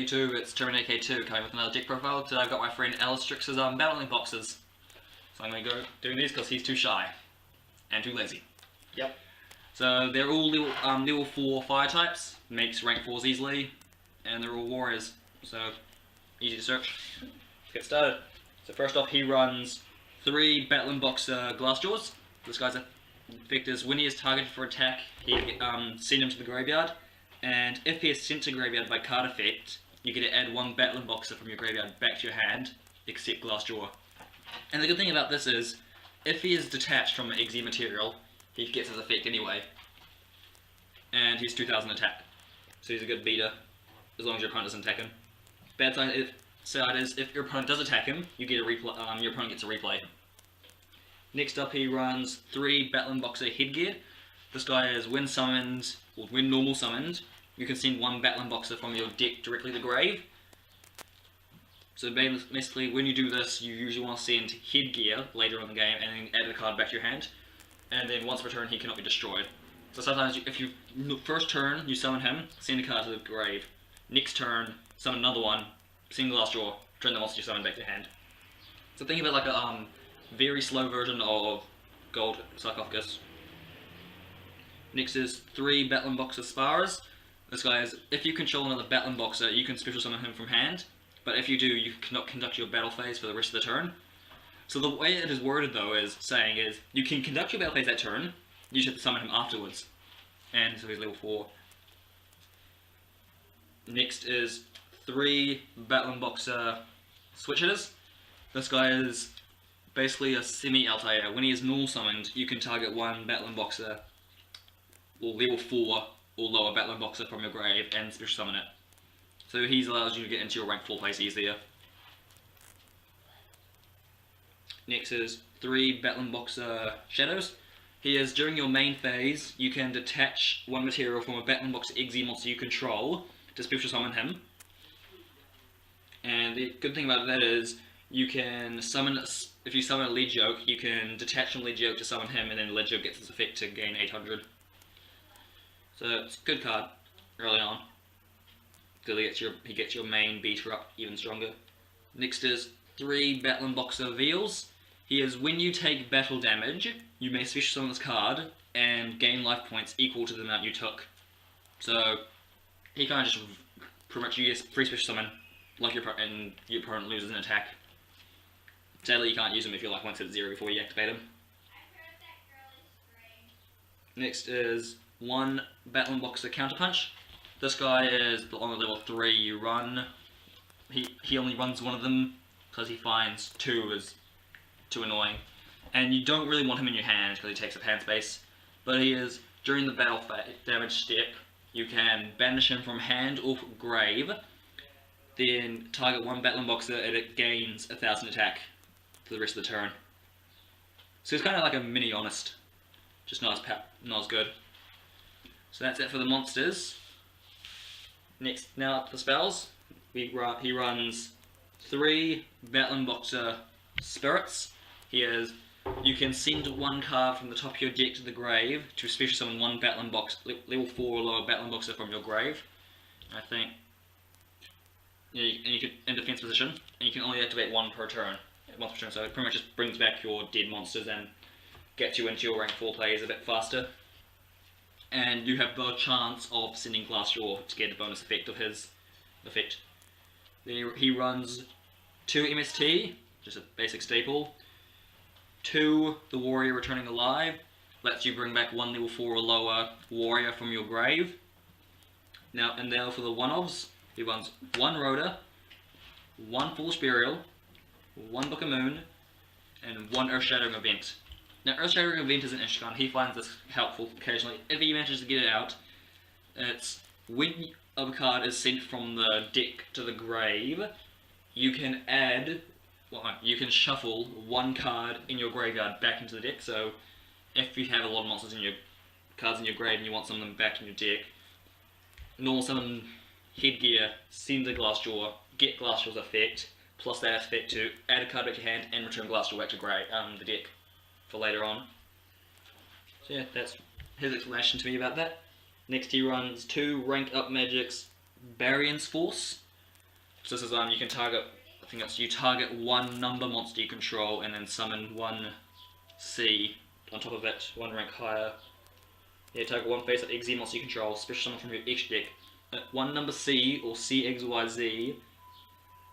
YouTube, it's Terminator 2 coming with another deck profile. Today I've got my friend Alerstrex's Battlin boxes. So I'm going to go doing these because he's too shy. And too lazy. Yep. So they're all level 4 fire types, makes rank 4s easily, and they're all warriors. So, easy to search. Let's get started. So first off, he runs 3 Battlin boxer Glassjaws. This guy's effect is when he is targeted for attack, he send him to the graveyard. And if he is sent to graveyard by card effect, you get to add 1 Battlin boxer from your graveyard back to your hand, except Glassjaw. And the good thing about this is, if he is detached from an EXE material, he gets his effect anyway. And he's 2000 attack. So he's a good beater, as long as your opponent doesn't attack him. Bad side is, if your opponent does attack him, you get a replay, your opponent gets a replay. Next up, he runs 3 Battlin boxer headgear. This guy is when summoned, or when normal summoned, you can send 1 Battlin boxer from your deck directly to the grave. So basically, when you do this, you usually want to send headgear later in the game and then add the card back to your hand. And then once per turn, he cannot be destroyed. So sometimes, if you first turn, you summon him, send a card to the grave. Next turn, summon another one, send Glassjaw, turn the monster you summon back to your hand. So think of it like a very slow version of Gold Sarcophagus. Next is 3 Battlin boxer Sparers. This guy is, if you control another Battlin boxer, you can special summon him from hand. But if you do, you cannot conduct your battle phase for the rest of the turn. So the way it is worded though is saying is, you can conduct your battle phase that turn, you just have to summon him afterwards. And so he's level 4. Next is 3 Battlin boxer Switch Hitters. This guy is basically a semi-Altair. When he is null summoned, you can target 1 Battlin boxer, or level 4 or lower Battlin boxer from your grave and special summon it. So he allows you to get into your rank 4 place easier. Next is 3 Battlin boxer Shadows. He is, during your main phase, you can detach 1 material from a Battlin boxer EXE monster you control to special summon him. And the good thing about that is, you can summon, if you summon a lead joke, you can detach from lead joke to summon him, and then lead joke gets its effect to gain 800. So it's a good card early on. He gets your main beater up even stronger. Next is 3 Battlin boxer Veils. He is, when you take battle damage, you may special summon this card and gain life points equal to the amount you took. So he kind of just pretty much, you get free special summon, like your opponent loses an attack. Sadly, you can't use him if you're like once at 0 before you activate him. Next is 1 Battlin boxer Counterpunch. This guy is on the level 3 you run. He only runs 1 of them because he finds 2 is too annoying. And you don't really want him in your hand because he takes up hand space. But he is, during the battle damage step, you can banish him from hand or grave, then target 1 Battlin boxer and it gains 1000 attack for the rest of the turn. So it's kind of like a mini Honest, just not as good. So that's it for the monsters. Next, now up to the spells. He runs 3 Battlin boxer Spirits. You can send 1 card from the top of your deck to the grave to special summon 1 Battlin box, level 4 or lower Battlin boxer from your grave. I think. Yeah, and you can in defense position, and you can only activate 1 per turn. Once per turn, so it pretty much just brings back your dead monsters and gets you into your rank 4 plays a bit faster. And you have the chance of sending Glassjaw to get the bonus effect of his effect. Then he runs 2 MST, just a basic staple. 2 the Warrior Returning Alive, lets you bring back 1 level 4 or lower warrior from your grave. Now for the one-offs, he runs 1 Rhoda, 1 Foolish Burial, 1 Book of Moon, and 1 Earth-Shattering Event. Now, Earth-Shattering Event is an interesting card. He finds this helpful occasionally. If he manages to get it out, it's when a card is sent from the deck to the grave, you can you can shuffle 1 card in your graveyard back into the deck. So, if you have a lot of monsters in your cards in your grave and you want some of them back in your deck, normal summon headgear, send the Glassjaw, get Glassjaw's effect, plus that effect to add a card back to your hand and return Glassjaw back to the deck for later on. So yeah, that's his explanation to me about that. Next he runs 2 rank up magics, Barion's Force. So this is you can target. I think it's you target one number monster you control, and then summon one C on top of it, one rank higher. Yeah, target one face-up XZ monster you control, special summon from your extra deck. One number C or CXYZ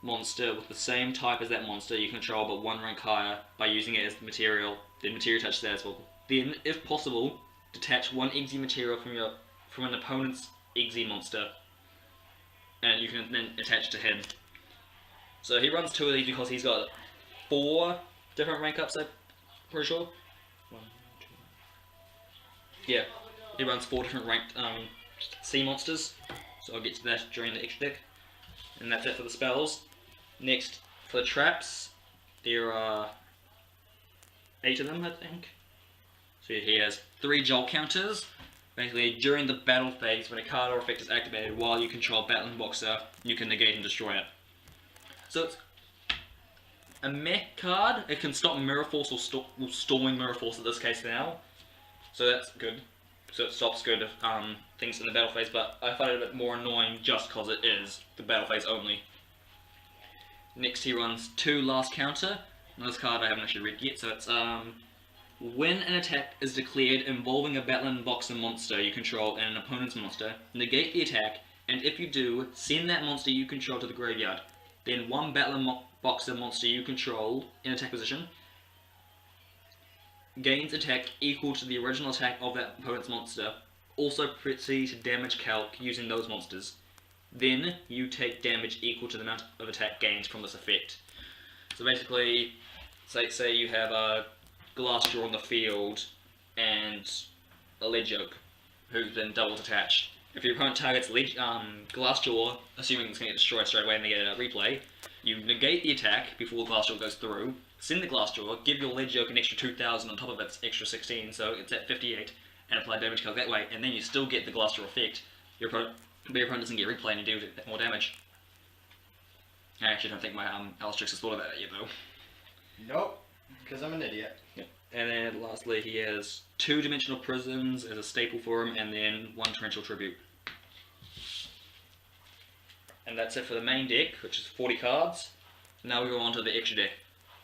monster with the same type as that monster you control but one rank higher by using it as the material. Then material attached to that as well. Then, if possible, detach one XZ material from an opponent's XZ monster, and you can then attach to him. So he runs 2 of these because he's got 4 different rank ups, I'm pretty sure. 1, 2. Yeah, he runs 4 different ranked C monsters. So I'll get to that during the extra deck. And that's it for the spells. Next, for the traps, there are 8 of them, I think. So he has 3 jolt counters. Basically, during the battle phase, when a card or effect is activated while you control Battlin Boxer, you can negate and destroy it. So it's a mech card. It can stop Mirror Force or stalling Mirror Force in this case now. So that's good. So it stops good things in the battle phase, but I find it a bit more annoying just because it is the battle phase only. Next he runs 2 Last Counter. Now this card I haven't actually read yet, so it's when an attack is declared involving a Battlin Boxer monster you control and an opponent's monster, negate the attack, and if you do, send that monster you control to the graveyard. Then one Battlin Boxer monster you control in attack position gains attack equal to the original attack of that opponent's monster. Also proceed to damage calc using those monsters. Then you take damage equal to the amount of attack gained from this effect. So basically, say you have a Glassjaw on the field and a Leadjoke, who's been double detached. If your opponent targets Glassjaw, assuming it's going to get destroyed straight away and they get a replay, you negate the attack before Glassjaw goes through, send the Glassjaw, give your Leadjoke an extra 2,000 on top of its extra 16, so it's at 58, and apply damage calc that way, and then you still get the Glassjaw effect. But your opponent doesn't get replay and you do more damage. I actually don't think my Alerstrex has thought of that yet though. Nope, because I'm an idiot. Yep. And then lastly he has 2 Dimensional Prisms as a staple for him, and then 1 Torrential Tribute. And that's it for the main deck, which is 40 cards. Now we go on to the extra deck.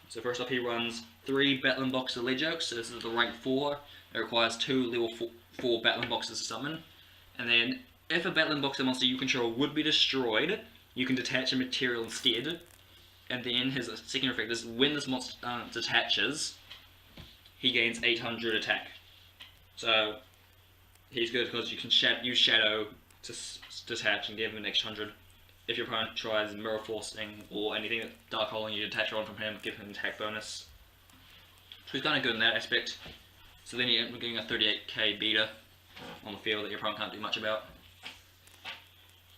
So first up he runs 3 Battlin Boxer Leadjokes, so this is the rank 4. It requires 2 level 4 Battlin Boxers to summon. And then if a Battlin Boxer monster you control would be destroyed, you can detach a material instead. And then his second effect is when this monster detaches, he gains 800 attack. So he's good because you can use Shadow to detach and give him an extra 100. If your opponent tries Mirror Forcing or anything that's Dark Holing, you detach one from him, give him an attack bonus. So he's kind of good in that aspect. So then you're getting a 38k beater on the field that your opponent can't do much about.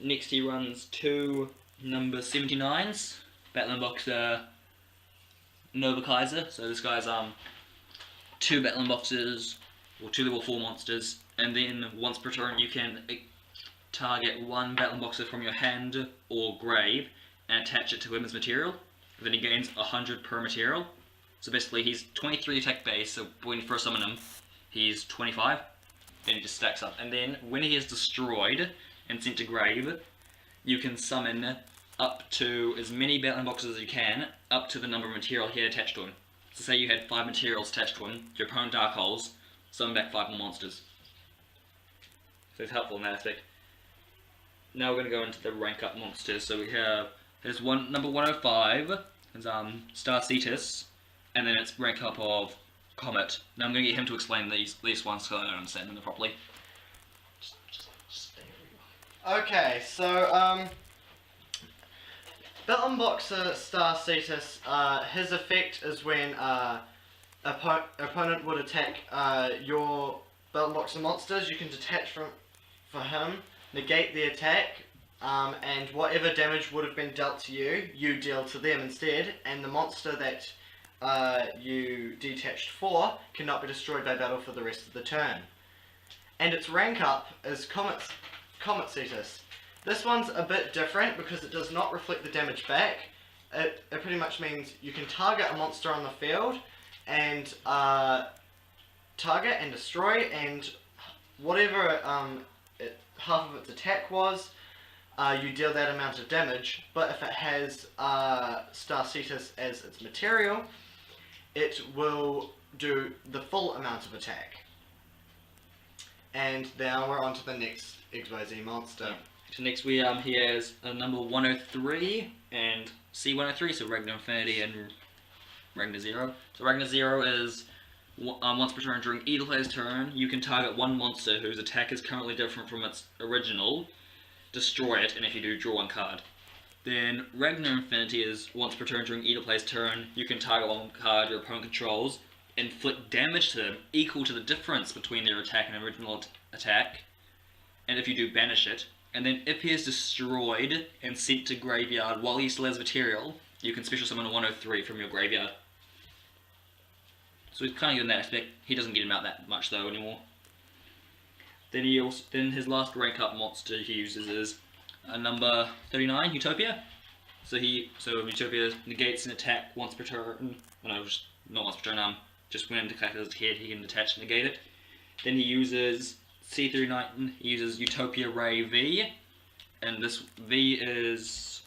Next he runs 2 number 79s, Battlin Boxer Nova Kaiser. So this guy's 2 Battlin Boxers, or 2 level 4 monsters, and then once per turn you can target 1 Battlin Boxer from your hand or grave and attach it to him as material. Then he gains 100 per material. So basically he's 23 attack base, so when you first summon him, he's 25, and he just stacks up. And then when he is destroyed and sent to grave, you can summon up to as many Battlin Boxers as you can, up to the number of material he had attached to him. So say you had 5 materials attached to him, your opponent Dark Holes, summon back 5 more monsters. So it's helpful in that aspect. Now we're going to go into the rank up monsters. So we have, there's number 105, is Star Cetus, and then it's rank up of Comet. Now I'm going to get him to explain these ones because I don't understand them properly. Just stay where you are. Okay, so Battlin Boxer Star Cetus, his effect is when opponent would attack your Battlin Boxer monsters, you can detach for him, negate the attack, and whatever damage would have been dealt to you, you deal to them instead, and the monster that you detached for cannot be destroyed by battle for the rest of the turn. And its rank up is Comet Cetus. This one's a bit different because it does not reflect the damage back. It pretty much means you can target a monster on the field and target and destroy, and whatever half of its attack was, you deal that amount of damage, but if it has Star Cetus as its material, it will do the full amount of attack. And now we're on to the next XYZ monster. So next he has a number 103 and C103, so Ragnar Infinity and Ragnar Zero. So Ragnar Zero is once per turn during either player's turn, you can target one monster whose attack is currently different from its original, destroy it, and if you do, draw one card. Then Ragnar Infinity is once per turn during either player's turn, you can target one card your opponent controls, inflict damage to them equal to the difference between their attack and original attack, and if you do, banish it. And then if he is destroyed and sent to graveyard while he still has material, you can special summon a 103 from your graveyard. So he's kind of good in that aspect. He doesn't get him out that much though anymore. Then his last rank up monster he uses is a number 39, Utopia. So Utopia negates an attack once per turn. Well, no, not once per turn. Just when the attack is hit, he can detach and negate it. Then he uses C39. He uses Utopia Ray V, and this V is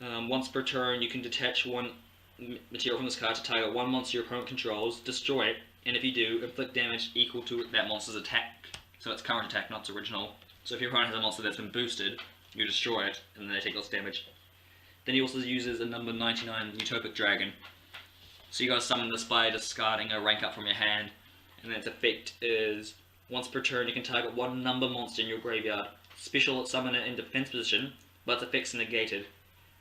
once per turn you can detach one material from this card to target one monster your opponent controls, destroy it, and if you do, inflict damage equal to that monster's attack. So it's current attack, not its original. So if your opponent has a monster that's been boosted, you destroy it, and then they take less damage. Then he also uses a number 99 Utopic Dragon. So you guys summon this by discarding a rank up from your hand, and its effect is once per turn you can target one number monster in your graveyard, special summon it in defense position, but its effects are negated.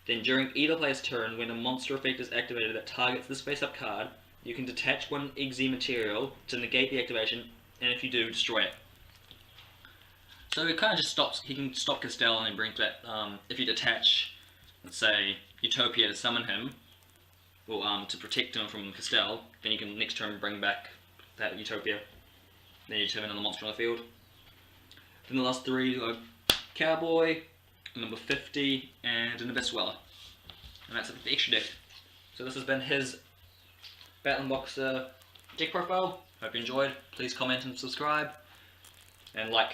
Then during either player's turn, when a monster effect is activated that targets this face-up card, you can detach one XZ material to negate the activation, and if you do, destroy it. So it kind of just stops, he can stop Castell and bring back, if you detach, let's say, Utopia to summon him, or to protect him from Castell, then you can next turn bring back that Utopia. Then you determine another monster on the field. Then the last three are Cowboy, number 50, and an Abyss Dweller. And that's the extra deck. So this has been his Battlin Boxer deck profile. Hope you enjoyed. Please comment and subscribe. And like.